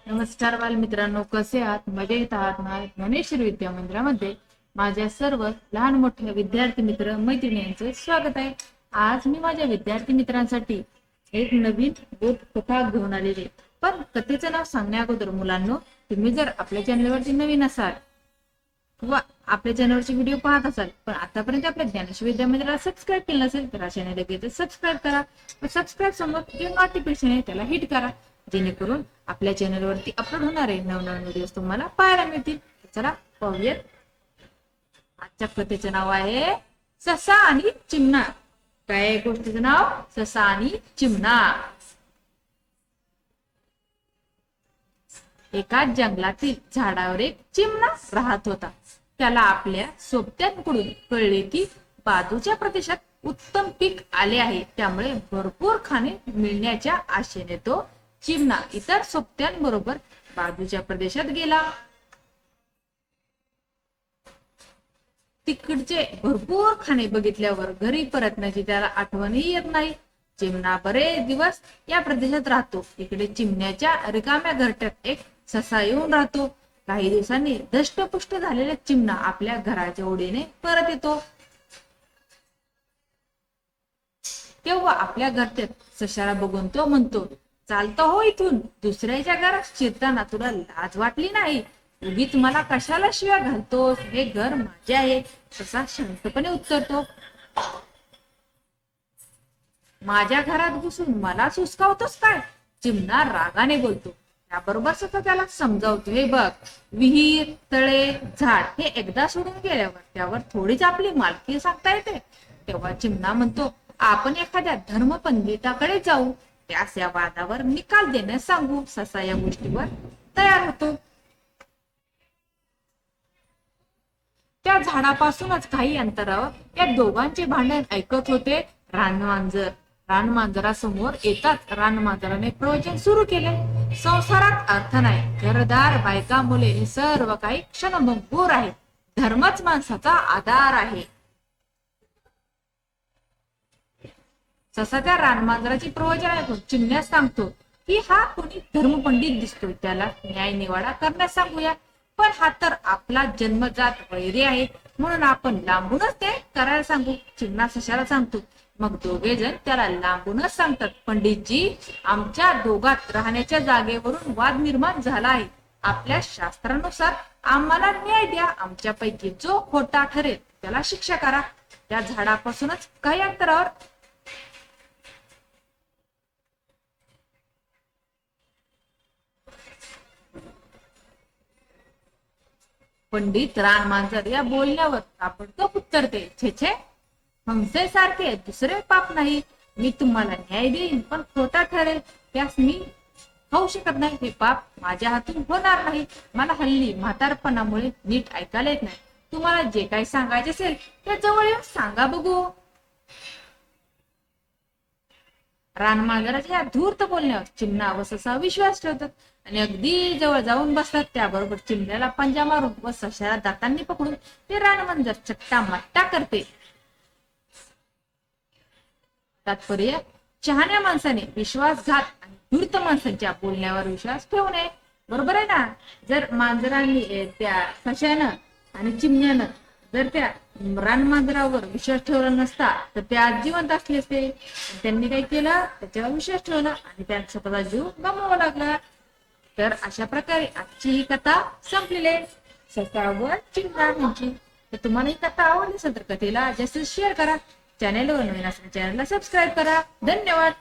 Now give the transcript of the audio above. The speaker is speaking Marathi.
नमस्कार बालमित्रांनो, कसे आहात? मजेत आहात ना? ज्ञानेश्वर विद्या मंदिरामध्ये माझ्या सर्व लहान मोठ्या विद्यार्थी मित्र मैत्रिणींचं स्वागत आहे. आज मी माझ्या विद्यार्थी मित्रांसाठी एक नवीन बोध कथा घेऊन आलेली आहे. पण कथेचं नाव सांगण्या अगोदर मुलांनो, तुम्ही जर आपल्या चॅनलवरती नवीन असाल किंवा आपल्या चॅनलवरचे व्हिडिओ पाहत असाल पण आतापर्यंत आपल्या ज्ञानेश्वर विद्या मंदिराला सबस्क्राईब केलं नसेल तर चॅनल लगेच सबस्क्राईब करा. सबस्क्राईब समोर जे नोटिफिकेशन आहे त्याला हिट करा, जेणेकरून आपल्या चॅनलवरती अपलोड होणारे नवनवीन व्हिडिओ तुम्हाला पाहायला मिळतील. चला पाहूयात. आजच्या कथेचं नाव आहे ससा आणि चिमणा. काय गोष्टीचं नाव? ससा आणि चिमणा. एका जंगलातील झाडावर एक चिमणा राहत होता. त्याला आपल्या सोबत्यांकडून कळले की बाजूच्या प्रदेशात उत्तम पीक आले आहे, त्यामुळे भरपूर खाणे मिळण्याच्या आशेने तो चिमणा इतर सोबत्यांबरोबर बाजूच्या प्रदेशात गेला. तिकडचे भरपूर खाणे बघितल्यावर घरी परतण्याची त्याला आठवणही येत नाही. चिमणा बरेच दिवस या प्रदेशात राहतो. इकडे चिमण्याच्या रिकाम्या घरट्यात एक ससा येऊन राहतो. काही दिवसांनी धष्टपुष्ट झालेला चिमणा आपल्या घराच्या ओढीने परत येतो. तेव्हा आपल्या घरट्यात सशाला बघून तो म्हणतो, चालतं हो इथून. दुसऱ्याच्या घरात शिरताना तुला लाज वाटली नाही? उगीच मला कशाला शिव्या घालतोस? हे घर माझे आहे. ससा शांतपणे उत्तरतो. माझ्या घरात घुसून मला सुसकावतोस काय? चिमणा रागाने बोलतो. त्याबरोबर ससा त्याला समजावतो, हे बघ, विहीर, तळे, झाड हे एकदा सोडून गेल्यावर त्यावर थोडीच आपली मालकी सांगता येते. तेव्हा चिमणा म्हणतो, आपण एखाद्या धर्मपंडिताकडे जाऊ, त्यास या वादावर निकाल देण्यास सांगू. ससा या गोष्टीवर तयार होतो. त्या झाडापासूनच काही अंतरावर या दोघांचे भांडण ऐकत होते रानमांजर. रानमांजरासमोर येताच रानमांजराने प्रवचन सुरू केले. संसारात अर्थ नाही, घरदार, बायका, मुले हे सर्व काही क्षणभंगूर आहे. धर्मच माणसाचा आधार आहे. ससा त्या रानमांजराची प्रवचन ऐकून चिमण्यास सांगतो की हा कोणी धर्मपंडित दिसतोय, त्याला न्याय निवाडा करण्यास सांगूया. पण हा तर आपला जन्मजात वैरी आहे, म्हणून आपण लांबूनच ते करायला सांगू. चिमणा सशाला सांगतो. मग दोघे जण त्याला लांबूनच सांगतात, पंडितजी, आमच्या दोघात राहण्याच्या जागेवरून वाद निर्माण झाला आहे. आपल्या शास्त्रानुसार आम्हाला न्याय द्या. आमच्यापैकी जो खोटा ठरेल त्याला शिक्षा करा. त्या झाडापासूनच काही अंतरावर पंडित रानमांजर या बोलण्यावर ताबडतोब उत्तरते, छे छे, हंसेसारखे दुसरे पाप नाही. मी तुम्हाला न्याय देईन, पण खोटा ठरेल त्यास मी होऊ शकत नाही. हे पाप माझ्या हातून होणार नाही. मला हल्ली म्हातारपणामुळे नीट ऐकायला येत नाही. तुम्हाला जे काही सांगायचे असेल ते जवळ येऊन सांगा बघू. रानमांजराच्या या धूर्त बोलण्यावर चिमणा व ससा विश्वास ठेवतात आणि अगदी जवळ जाऊन बसतात. त्याबरोबर चिमण्याला पंजा मारून व सशाला दातांनी पकडून ते रानमांजर चट्टा मट्टा करते. तात्पर्य, शहाण्या माणसाने विश्वासघात आणि धूर्त माणसांच्या बोलण्यावर विश्वास ठेवू नये. बरोबर आहे ना? जर मांजरांनी त्या सशानं आणि चिमण्यानं जर त्या रानमांजरावर विश्वास ठेवला नसता तर ते आज जिवंत असले असते. त्यांनी काय केलं? त्याच्यावर विश्वास ठेवला आणि त्यांचा स्वतःचा जीव गमवावा लागला. तर अशा प्रकारे आजची ही कथा संपलेली आहे, ससा व चिमणा यांची. तर तुम्हाला ही कथा आवडली असेल तर कथेला जास्त शेअर करा. चॅनेलवर नवीन असेल चॅनेलला सबस्क्राईब करा. धन्यवाद.